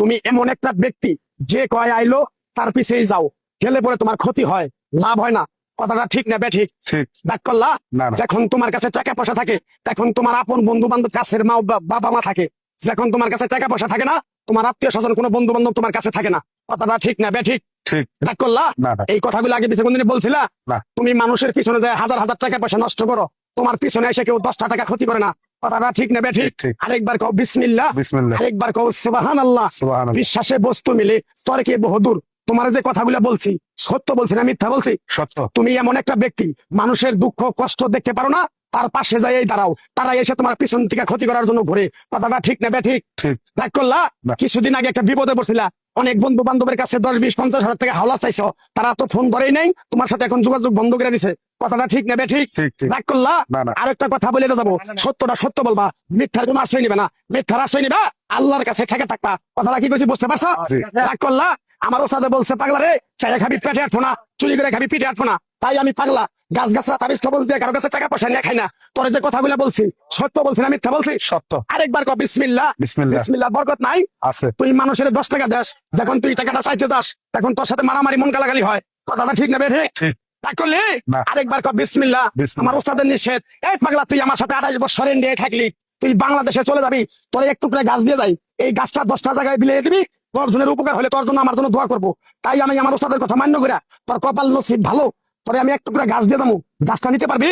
তুমি এমন একটা ব্যক্তি যে কয় আইলো তার পিছেই যাও, গেলে পরে তোমার ক্ষতি হয়, লাভ হয় না। কথাটা ঠিক না বেঠিক? ঠিক। দেখ করলা, না, না। যখন তোমার কাছে টাকা পয়সা থাকে তখন তোমার আপন বন্ধু বান্ধব, কাছের মা বাবা মা থাকে। যখন তোমার কাছে টাকা পয়সা থাকে না, তোমার আত্মীয় স্বজন কোনো বন্ধু বান্ধব তোমার কাছে থাকে না। কথাটা ঠিক না বেঠিক? ঠিক। দেখ করলা, না, না। এই কথাগুলো আগে পিছনে কোনদিন বলছিলা? না। তুমি মানুষের পিছনে যায় হাজার হাজার টাকা পয়সা নষ্ট করো, তোমার পিছনে এসে কেউ 10টা টাকা ক্ষতি করে না। কথাটা ঠিক না বেঠিক? ঠিক, ঠিক। আরেকবার কও বিসমিল্লাহ, বিসমিল্লাহ। আরেকবার কও সুবহানাল্লাহ। সুবহানাল্লাহ। বিশ্বাসে বস্তু মিলে তর্কে বহুদূর। তোমার যে কথাগুলো বলছি সত্য বলছি না মিথ্যা বলছি? সত্য। তুমি এমন একটা ব্যক্তি, মানুষের দুঃখ কষ্ট দেখতে পারো না, তার পাশে যাই দাঁড়াও, তারা এসে তোমার পিছন থেকে ক্ষতি করার জন্য ঘুরে। কথাটা ঠিক না বেঠিক? ঠিক। দেখ করলা, না। কিছুদিন আগে একটা বিপদে পড়ছিলা, অনেক বন্ধু বান্ধবের কাছে 10, 20, 50 হাজার টাকা হাওলা চাইছো, তারা তো ফোন ধরেই নাই, তোমার সাথে এখন যোগাযোগ বন্ধ করে দিছে। কথাটা ঠিক না বেঠিক? ঠিক, ঠিক। দেখ করলা, না, না। আরেকটা কথা বলে যাবো, সত্যটা সত্য বলবা, মিথ্যার কোনো আশ্রয় নিবে না। মিথ্যার আশ্রয় নিবা, আল্লাহর কাছে ঠেকে থাকবা। কথাটা কি কইছি বুঝতে পারছো? জি। দেখ করলা, আমার ওস্তাদে বলছে পাগলা রে, চাইয়া খাবি পেটে আটবো না, চুরি করে খাবি পিঠে আটবো না। তাই আমি পাগলা, গাছ গাছরা তাবিজ কবজ দিয়ে কারো কাছে টাকা পয়সা নিয়ে খাই না। তোর যে কথাগুলো বলছি সত্য বলছি না মিথ্যা বলছি? সত্য। আরেকবার কও বিসমিল্লাহ। বিসমিল্লাহ। বিসমিল্লাহ বরকত নাই? আছে। তুই মানুষের 10 টাকা দেস, যখন তুই টাকাটা চাইতে যাস তখন তোর সাথে মারামারি মন গালাগালি হয়। কথাটা ঠিক না বেঠিক? ঠিক। তাই করলি? না। আরেকবার কও বিসমিল্লাহ। বিসমিল্লাহ। আমার ওস্তাদের নিষেধ। এই পাগলা, তুই আমার সাথে 28 বছর ইন্ডিয়ায় থাকলি, তুই বাংলাদেশে চলে যাবি, তোর একটু করে গাছ দিয়ে যাই, এই গাছটা 10টা জায়গায় বিলিয়ে দিবি, তোর জনের উপকার হলে তোর জন্য আমার জন্য দোয়া করবো। তাই আমি আমার ওস্তাদের কথা মান্য করা, তোর কপাল নসিব ভালো, তোরে আমি একটু করে গাছ দিয়ে যাবো, গাছটা নিতে পারবি?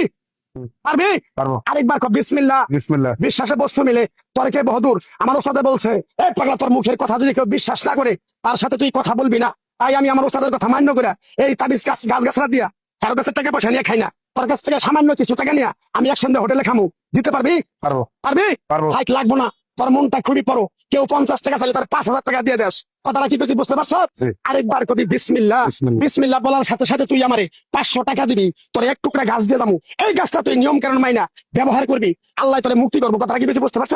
পারবি? পারবো। আরেকবার কও বিসমিল্লাহ। বিসমিল্লাহ। বিশ্বাসে বস্তু মিলে তর্কে বহুদূর। আমার ওস্তাদে বলছে, এই পাগলা, তোর মুখের কথা যদি কেউ বিশ্বাস না করে তার সাথে তুই কথা বলবি না। তাই আমি আমার ওস্তাদের কথা মান্য করে এই তাবিজ গাছ গাছরা দিয়া কারো কাছে টাকা পয়সা নিয়ে খাই না, তোর কাছ থেকে সামান্য কিছু টাকা নিয়ে আমি একসঙ্গে হোটেলে খামু। দিতে পারবি? পারবো। পারবি? পারবো। ফাইট লাগবো না, তোর মনটা খুবই পড়ো। কেউ 50 টাকা চাইলে তার 5,000 টাকা দিয়ে দেস। কথাটা কি করছি বুঝতে পারছ? জি। আরেকবার কবি বিসমিল্লাহ। বিসমিল্লাহ। বিসমিল্লাহ বলার সাথে সাথে তুই আমারে 500 টাকা দিবি, তোর এক টুকরা গাছ দিয়ে যাবো। এই গাছটা তুই নিয়ম কানুন মাইনা ব্যবহার করবি, আল্লাহ তোরে মুক্তি করবো। কথাটা কি বুঝতে পারছ?